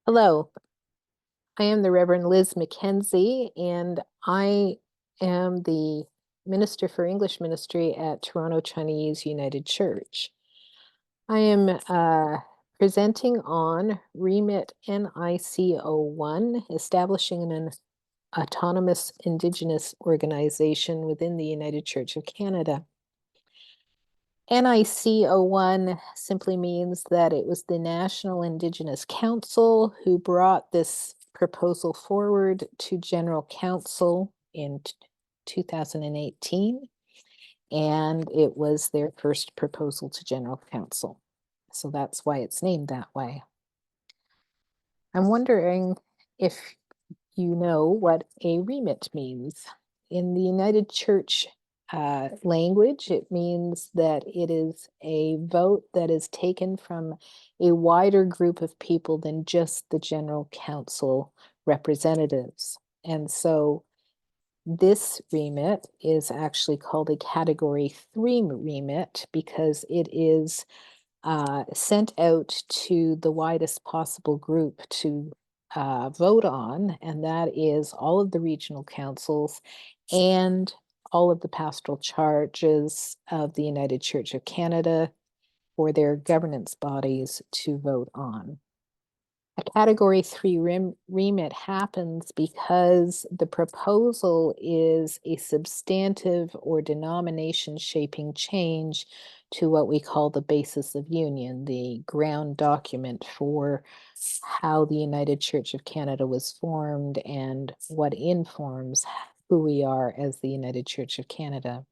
Hello, I am the Reverend Liz Mackenzie, and I am the Minister for English Ministry at Toronto Chinese United Church. I am presenting on Remit NIC 01, establishing an autonomous Indigenous organization within the United Church of Canada. NIC 01 simply means that it was the National Indigenous Council who brought this proposal forward to General Council in 2018, and it was their first proposal to General Council. So that's why it's named that way. I'm wondering if you know what a remit means. In the United Church language, it means that it is a vote that is taken from a wider group of people than just the General Council representatives. And so this remit is actually called a Category 3 remit because it is sent out to the widest possible group to vote on, and that is all of the regional councils and all of the pastoral charges of the United Church of Canada for their governance bodies to vote on. A Category 3 remit happens because the proposal is a substantive or denomination shaping change to what we call the basis of union, the ground document for how the United Church of Canada was formed and what informs who we are as the United Church of Canada.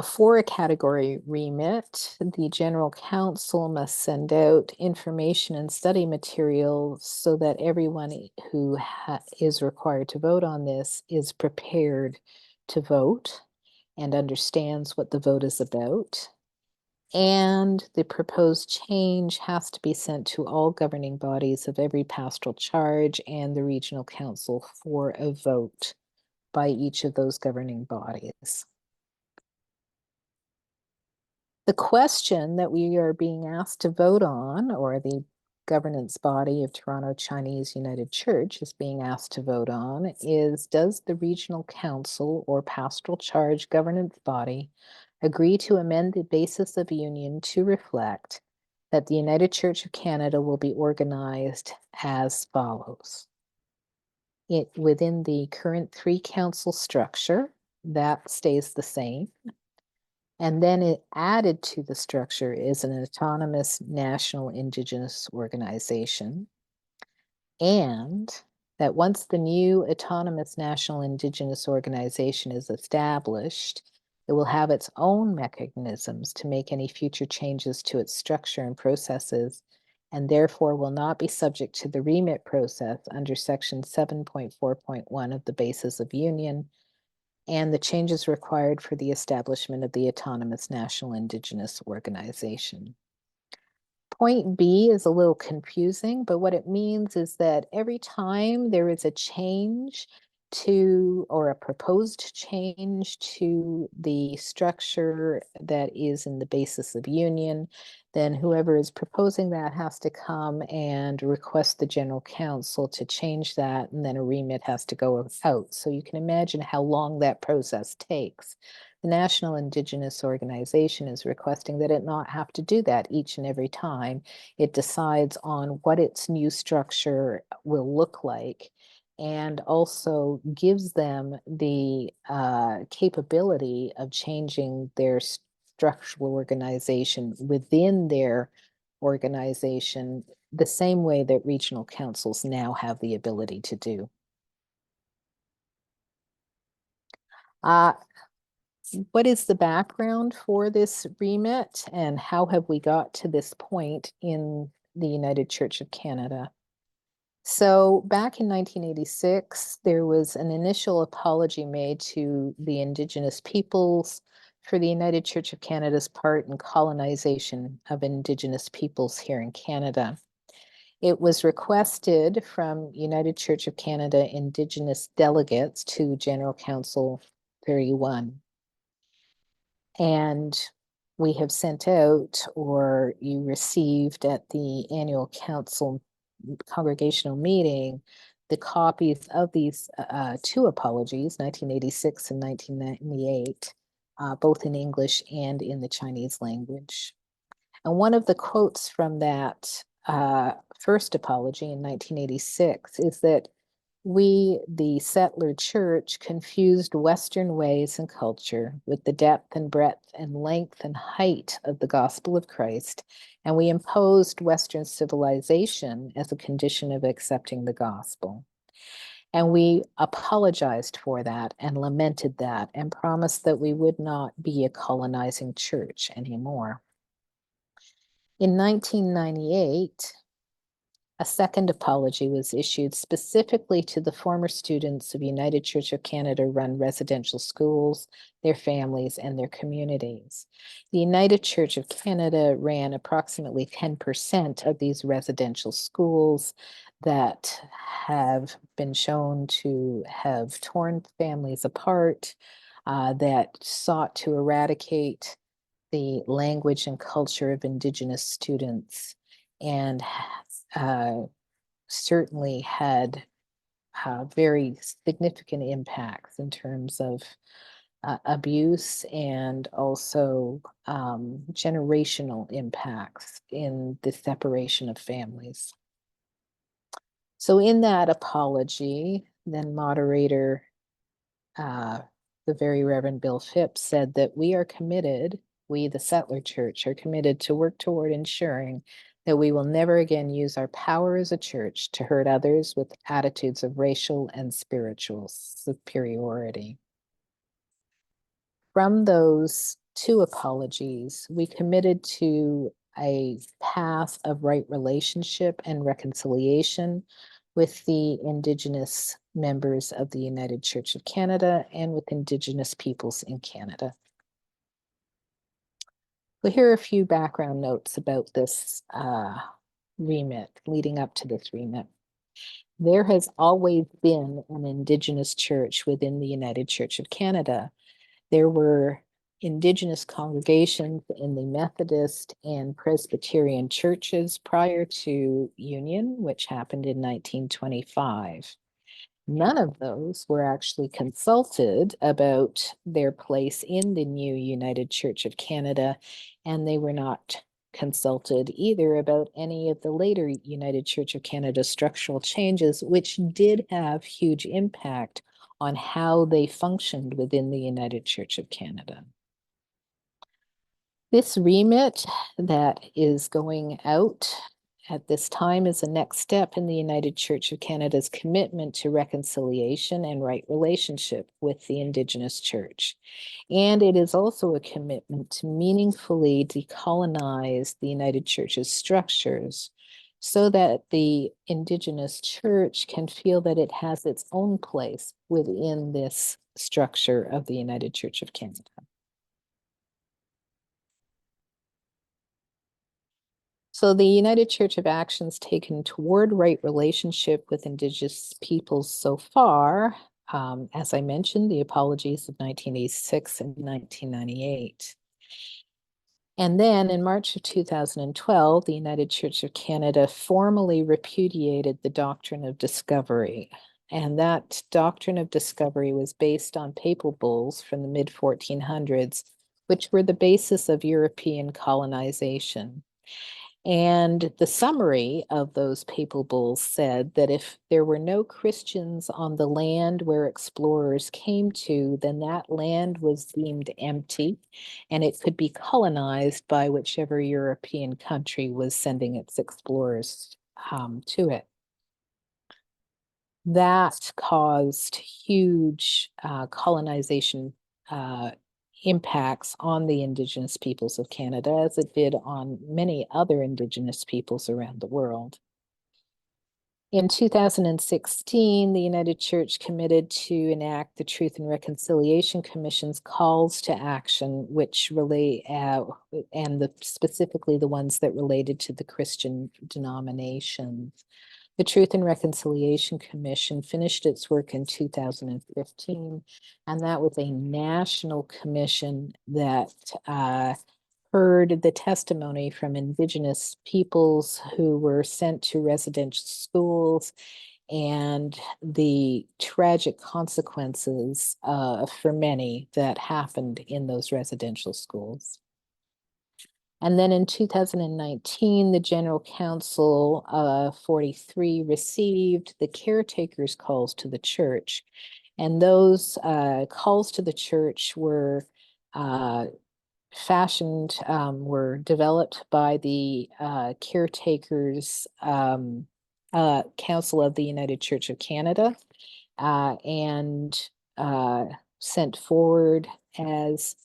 For a category remit, the General Council must send out information and study material so that everyone who is required to vote on this is prepared to vote and understands what the vote is about. And the proposed change has to be sent to all governing bodies of every pastoral charge and the regional council for a vote by each of those governing bodies. The question that we are being asked to vote on, or the governance body of Toronto Chinese United Church is being asked to vote on, is does the regional council or pastoral charge governance body agree to amend the basis of union to reflect that the United Church of Canada will be organized as follows? Within the current 3-council structure, that stays the same. And then it added to the structure is an autonomous national Indigenous organization. And that once the new autonomous national Indigenous organization is established, it will have its own mechanisms to make any future changes to its structure and processes, and therefore will not be subject to the remit process under section 7.4.1 of the Basis of Union, and the changes required for the establishment of the Autonomous National Indigenous Organization. Point B is a little confusing, but what it means is that every time there is a change to, or a proposed change to the structure that is in the basis of union, then whoever is proposing that has to come and request the General Council to change that, and then a remit has to go out. So you can imagine how long that process takes. The National Indigenous Organization is requesting that it not have to do that each and every time it decides on what its new structure will look like, and also gives them the capability of changing their structural organization within their organization the same way that regional councils now have the ability to do. What is the background for this remit, and how have we got to this point in the United Church of Canada? So back in 1986, there was an initial apology made to the Indigenous peoples for the United Church of Canada's part in colonization of Indigenous peoples here in Canada. It was requested from United Church of Canada Indigenous delegates to General Council 31. And we have sent out, or you received at the annual council congregational meeting, the copies of these two apologies, 1986 and 1998, both in English and in the Chinese language. And one of the quotes from that first apology in 1986 is that we, the settler church, confused Western ways and culture with the depth and breadth and length and height of the gospel of Christ, and we imposed Western civilization as a condition of accepting the gospel. And we apologized for that and lamented that and promised that we would not be a colonizing church anymore. In 1998, a second apology was issued specifically to the former students of United Church of Canada run residential schools, their families, and their communities. The United Church of Canada ran approximately 10% of these residential schools that have been shown to have torn families apart, that sought to eradicate the language and culture of Indigenous students, and certainly had very significant impacts in terms of abuse and also generational impacts in the separation of families. So in that apology, then moderator, the very Reverend Bill Phipps, said that we are committed, we, the Settler Church, are committed to work toward ensuring that we will never again use our power as a church to hurt others with attitudes of racial and spiritual superiority. From those two apologies, we committed to a path of right relationship and reconciliation with the Indigenous members of the United Church of Canada and with Indigenous peoples in Canada. So here are a few background notes about this remit, leading up to this remit. There has always been an Indigenous church within the United Church of Canada. There were Indigenous congregations in the Methodist and Presbyterian churches prior to Union, which happened in 1925. None of those were actually consulted about their place in the new United Church of Canada, and they were not consulted either about any of the later United Church of Canada structural changes, which did have huge impact on how they functioned within the United Church of Canada. This remit that is going out at this time is a next step in the United Church of Canada's commitment to reconciliation and right relationship with the Indigenous Church. And it is also a commitment to meaningfully decolonize the United Church's structures so that the Indigenous Church can feel that it has its own place within this structure of the United Church of Canada. So the United Church of actions taken toward right relationship with Indigenous peoples so far, as I mentioned, the apologies of 1986 and 1998. And then in March of 2012, the United Church of Canada formally repudiated the doctrine of discovery. And that doctrine of discovery was based on papal bulls from the mid-1400s, which were the basis of European colonization. And the summary of those papal bulls said that if there were no Christians on the land where explorers came to, then that land was deemed empty and it could be colonized by whichever European country was sending its explorers to it. That caused huge colonization impacts on the Indigenous peoples of Canada, as it did on many other Indigenous peoples around the world. In 2016, the United Church committed to enact the Truth and Reconciliation Commission's calls to action, which relate, and specifically the ones that related to the Christian denominations. The Truth and Reconciliation Commission finished its work in 2015, and that was a national commission that heard the testimony from Indigenous peoples who were sent to residential schools and the tragic consequences for many that happened in those residential schools. And then in 2019, the General Council 43 received the caretakers' calls to the church. And those calls to the church were were developed by the Caretakers Council of the United Church of Canada and sent forward as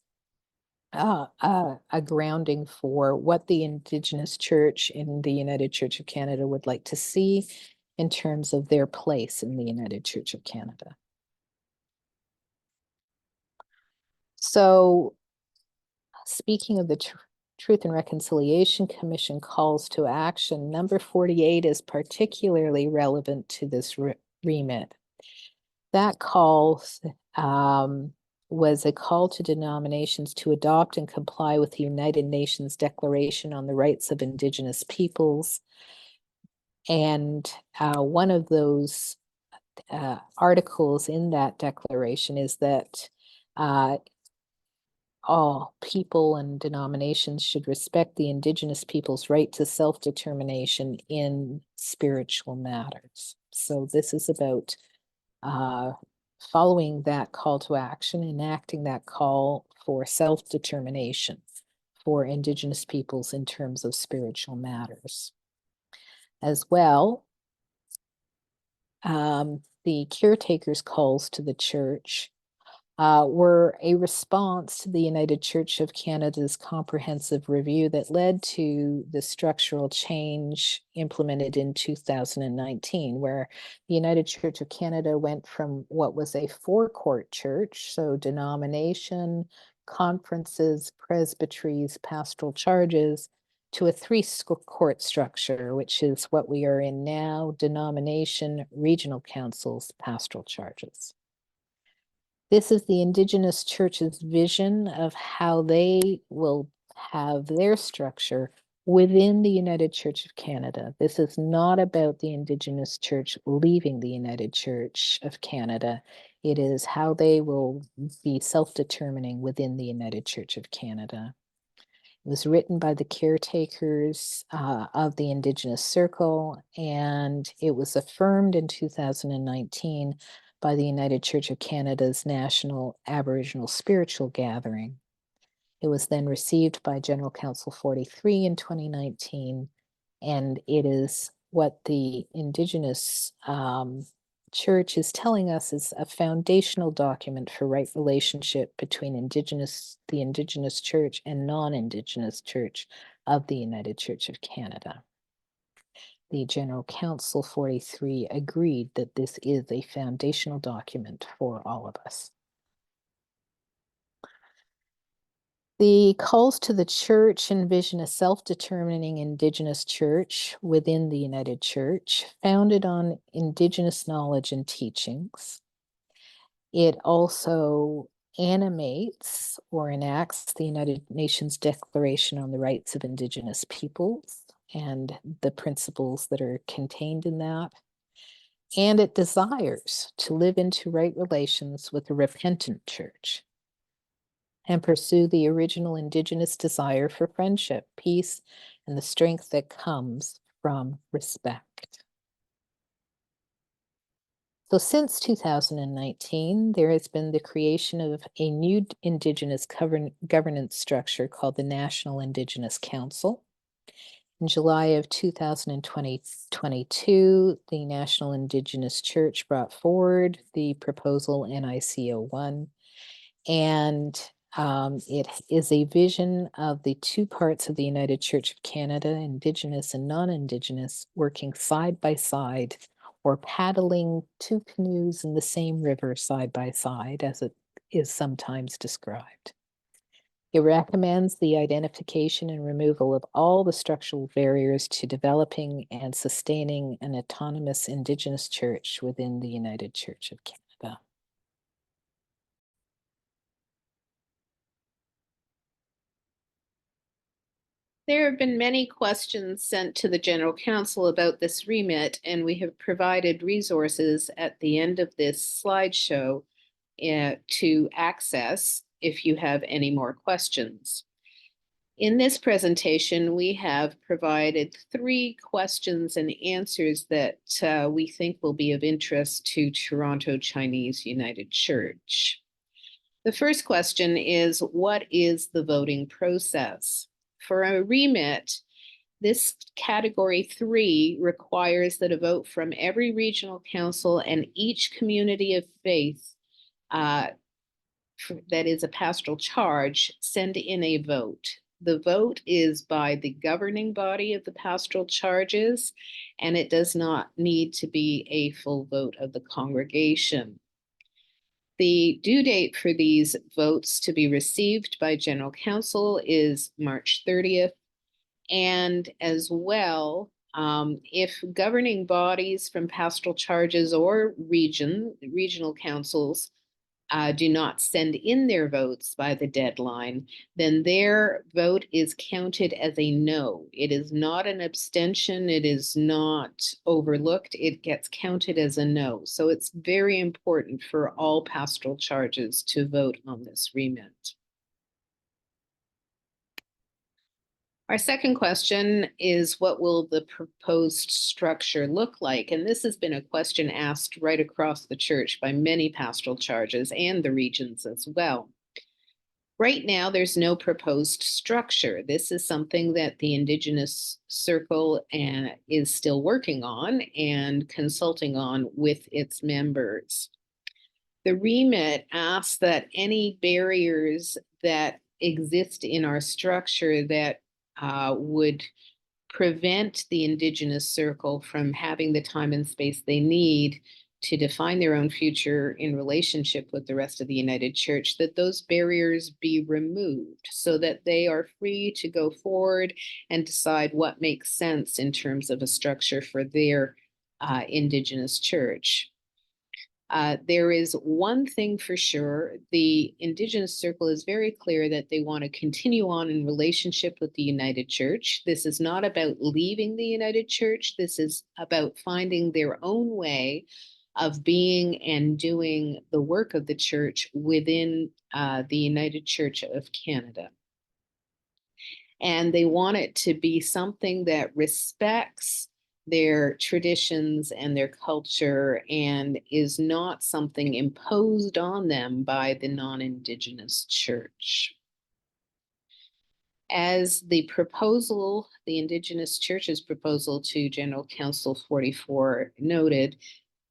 a grounding for what the Indigenous Church in the United Church of Canada would like to see in terms of their place in the United Church of Canada. So, speaking of the Truth and Reconciliation Commission calls to action, number 48 is particularly relevant to this remit. That call was a call to denominations to adopt and comply with the United Nations Declaration on the Rights of Indigenous Peoples. And one of those articles in that declaration is that all people and denominations should respect the Indigenous people's right to self-determination in spiritual matters. So this is about following that call to action, enacting that call for self-determination for Indigenous peoples in terms of spiritual matters. As well, the caretakers' calls to the church were a response to the United Church of Canada's comprehensive review that led to the structural change implemented in 2019, where the United Church of Canada went from what was a four-court church, so denomination, conferences, presbyteries, pastoral charges, to a three-court structure, which is what we are in now: denomination, regional councils, pastoral charges. This is the Indigenous Church's vision of how they will have their structure within the United Church of Canada. This is not about the Indigenous Church leaving the United Church of Canada. It is how they will be self-determining within the United Church of Canada. It was written by the caretakers of the Indigenous Circle, and it was affirmed in 2019 by the United Church of Canada's National Aboriginal Spiritual Gathering. It was then received by General Council 43 in 2019, and it is what the Indigenous Church is telling us is a foundational document for right relationship between the Indigenous Church and non-Indigenous Church of the United Church of Canada. The General Council 43 agreed that this is a foundational document for all of us. The calls to the church envision a self-determining Indigenous church within the United Church, founded on Indigenous knowledge and teachings. It also animates or enacts the United Nations Declaration on the Rights of Indigenous Peoples and the principles that are contained in that. And it desires to live into right relations with a repentant church and pursue the original Indigenous desire for friendship, peace, and the strength that comes from respect. So since 2019, there has been the creation of a new Indigenous governance structure called the National Indigenous Council. In July of 2022, the National Indigenous Church brought forward the proposal NIC 01, and it is a vision of the two parts of the United Church of Canada, Indigenous and non-Indigenous, working side by side or paddling two canoes in the same river side by side, as it is sometimes described. It recommends the identification and removal of all the structural barriers to developing and sustaining an autonomous Indigenous church within the United Church of Canada. There have been many questions sent to the General Counsel about this remit, and we have provided resources at the end of this slideshow to access if you have any more questions. In this presentation, we have provided 3 questions and answers that we think will be of interest to Toronto Chinese United Church. The first question is, what is the voting process? For a remit, this category 3 requires that a vote from every regional council and each community of faith that is a pastoral charge send in a vote. The vote is by the governing body of the pastoral charges, and it does not need to be a full vote of the congregation. The due date for these votes to be received by General Counsel is March 30th. And as well, if governing bodies from pastoral charges or regional councils do not send in their votes by the deadline, then their vote is counted as a no. It is not an abstention. It is not overlooked. It gets counted as a no. So it's very important for all pastoral charges to vote on this remit. Our second question is, what will the proposed structure look like? And this has been a question asked right across the church by many pastoral charges and the regions as well. Right now, there's no proposed structure. This is something that the Indigenous Circle is still working on and consulting on with its members. The remit asks that any barriers that exist in our structure that would prevent the Indigenous Circle from having the time and space they need to define their own future in relationship with the rest of the United Church, that those barriers be removed so that they are free to go forward and decide what makes sense in terms of a structure for their Indigenous church. There is one thing for sure. The Indigenous Circle is very clear that they want to continue on in relationship with the United Church. This is not about leaving the United Church. This is about finding their own way of being and doing the work of the church within the United Church of Canada. And they want it to be something that respects their traditions and their culture and is not something imposed on them by the non-Indigenous church. As the proposal, the Indigenous Church's proposal to General Council 44 noted,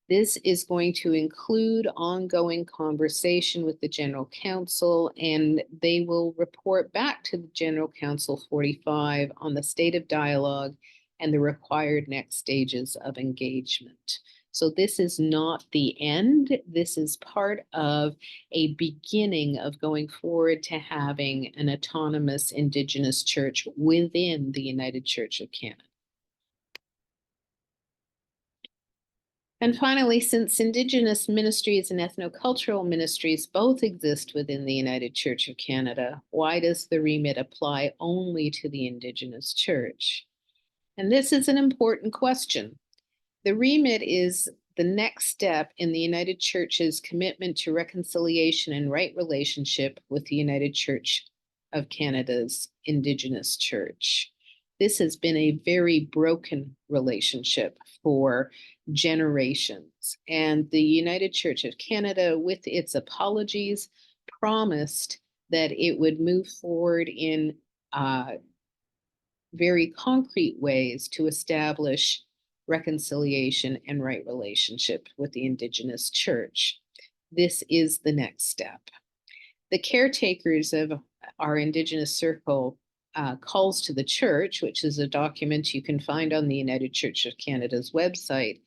this is going to include ongoing conversation with the General Council, and they will report back to the General Council 45 on the state of dialogue and the required next stages of engagement. So this is not the end. This is part of a beginning of going forward to having an autonomous Indigenous church within the United Church of Canada. And finally, since Indigenous ministries and ethnocultural ministries both exist within the United Church of Canada, why does the remit apply only to the Indigenous Church? And this is an important question. The remit is the next step in the United Church's commitment to reconciliation and right relationship with the United Church of Canada's Indigenous Church. This has been a very broken relationship for generations. And the United Church of Canada, with its apologies, promised that it would move forward in very concrete ways to establish reconciliation and right relationship with the Indigenous Church. This is the next step. The caretakers of our Indigenous Circle calls to the church, which is a document you can find on the United Church of Canada's website,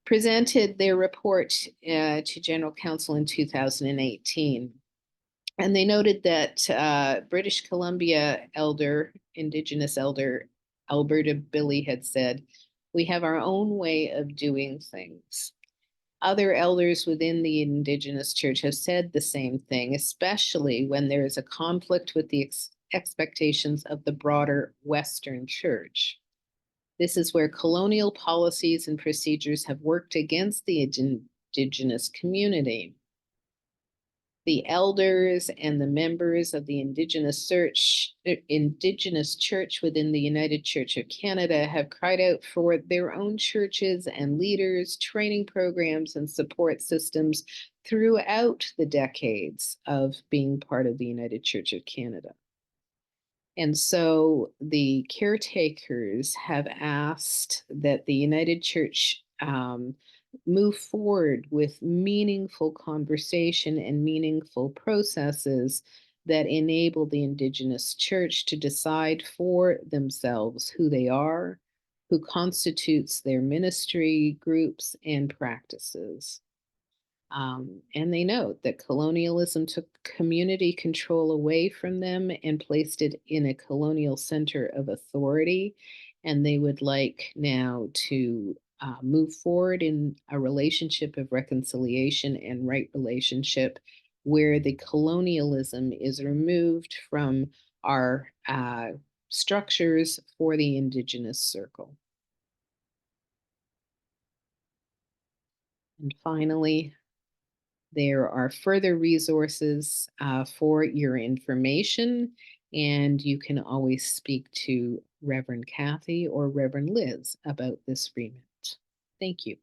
presented their report to General Council in 2018. And they noted that British Columbia Indigenous elder Alberta Billy had said, "We have our own way of doing things." Other elders within the Indigenous Church have said the same thing, especially when there is a conflict with the expectations of the broader Western Church. This is where colonial policies and procedures have worked against the indigenous community. The elders and the members of the Indigenous Church within the United Church of Canada have cried out for their own churches and leaders, training programs, and support systems throughout the decades of being part of the United Church of Canada. And so the caretakers have asked that the United Church move forward with meaningful conversation and meaningful processes that enable the Indigenous Church to decide for themselves who they are, who constitutes their ministry groups and practices. And they note that colonialism took community control away from them and placed it in a colonial center of authority. And they would like now to move forward in a relationship of reconciliation and right relationship where the colonialism is removed from our structures for the Indigenous circle. And finally, there are further resources for your information, and you can always speak to Reverend Kathy or Reverend Liz about this remit. Thank you.